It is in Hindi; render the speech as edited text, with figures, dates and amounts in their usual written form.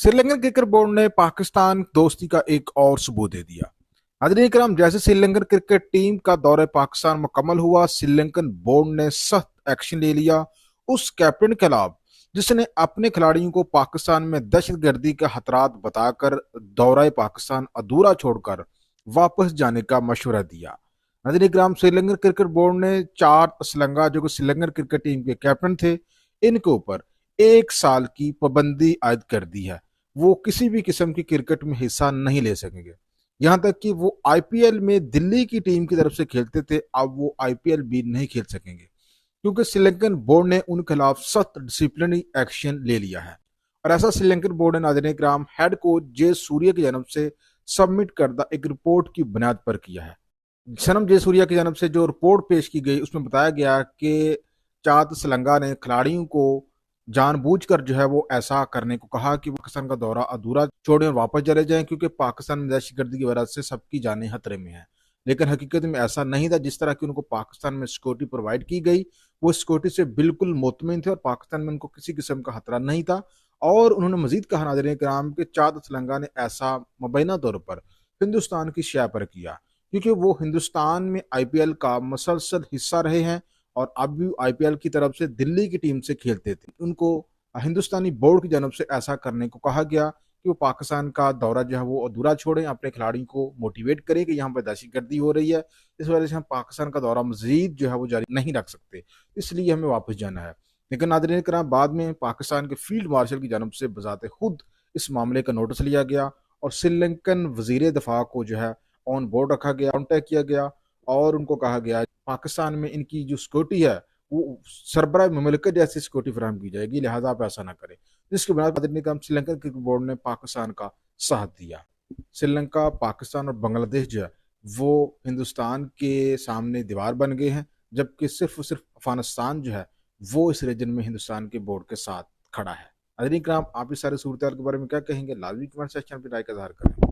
श्रीलंकन क्रिकेट बोर्ड ने पाकिस्तान दोस्ती का एक और सबूत दे दिया। नाज़रीन इकराम, जैसे श्रीलंकन क्रिकेट टीम का दौरे पाकिस्तान मुकम्मल हुआ, श्रीलंकन बोर्ड ने सख्त एक्शन ले लिया उस कैप्टन के खिलाफ जिसने अपने खिलाड़ियों को पाकिस्तान में दहशतगर्दी के खतरात बताकर दौरा पाकिस्तान अधूरा छोड़कर वापस जाने का मशवरा दिया। नाज़रीन इकराम, श्रीलंकन क्रिकेट बोर्ड ने 4 असलंगा जो कि श्रीलंकन क्रिकेट टीम के कैप्टन थे, इनके ऊपर 1 साल की पाबंदी आयद कर दी है। वो किसी भी किस्म की क्रिकेट में हिस्सा नहीं ले सकेंगे। यहाँ तक कि वो आईपीएल में दिल्ली की टीम की तरफ से खेलते थे, अब वो आईपीएल भी नहीं खेल सकेंगे क्योंकि श्रीलंकन बोर्ड ने उन खिलाफ सख्त डिसिप्लिनरी एक्शन ले लिया है। और ऐसा श्रीलंकन बोर्ड ने नाज़रीन इकराम हेड कोच जे सूर्य की जानब से सबमिट करदा एक रिपोर्ट की बुनियाद पर किया है। सनम जे सूर्या की जानब से जो रिपोर्ट पेश की गई उसमें बताया गया कि चात सलंगा ने खिलाड़ियों को जानबूझकर जो है वो ऐसा करने को कहा कि वो पाकिस्तान का दौरा अधूरा छोड़ें और वापस चले जाएं क्योंकि पाकिस्तान में दहशतगर्दी की वजह से सबकी जानें खतरे में हैं। लेकिन हकीकत में ऐसा नहीं था। जिस तरह की उनको पाकिस्तान में सिक्योरिटी प्रोवाइड की गई, वो सिक्योरिटी से बिल्कुल मुतमिन थे और पाकिस्तान में उनको किसी किस्म का खतरा नहीं था। और उन्होंने मजीद कहा नाज़रीन कराम कि चाद सलंगा ने ऐसा मुबैना तौर पर हिंदुस्तान की शय पर किया क्योंकि वो हिंदुस्तान में आईपीएल का मुसलसल हिस्सा रहे हैं और अब भी आईपीएल की तरफ से दिल्ली की टीम से खेलते थे। उनको हिंदुस्तानी बोर्ड की जानब से ऐसा करने को कहा गया कि वो पाकिस्तान का दौरा जो है वो अधूरा छोड़ें, अपने खिलाड़ियों को मोटिवेट करें कि यहाँ पर दहशतगर्दी हो रही है, इस वजह से हम पाकिस्तान का दौरा मजीद जो है वो जारी नहीं रख सकते, इसलिए हमें वापस जाना है। लेकिन नाज़रीन कराम, बाद में पाकिस्तान के फील्ड मार्शल की जानब से बजाते खुद इस मामले का नोटिस लिया गया और श्रीलंकन वजीर दफा को जो है ऑन बोर्ड रखा गया, कॉन्टेक्ट किया गया और उनको कहा गया पाकिस्तान में इनकी जो सिक्योरिटी है वो सरबराह मुमलिकत जैसी सिक्योरिटी फराहम की जाएगी, लिहाजा आप ऐसा ना करें। जिसके बुनियाद पर श्रीलंका क्रिकेट बोर्ड ने पाकिस्तान का साथ दिया। श्रीलंका, पाकिस्तान और बांग्लादेश जो है वो हिंदुस्तान के सामने दीवार बन गए हैं, जबकि सिर्फ और सिर्फ अफगानिस्तान जो है वो इस रीजन में हिंदुस्तान के बोर्ड के साथ खड़ा है। अदनी कराम, आप इस सारे सूरत के बारे में क्या कहेंगे? लाजमी कमेंट सेक्शन में राय का इजहार करें।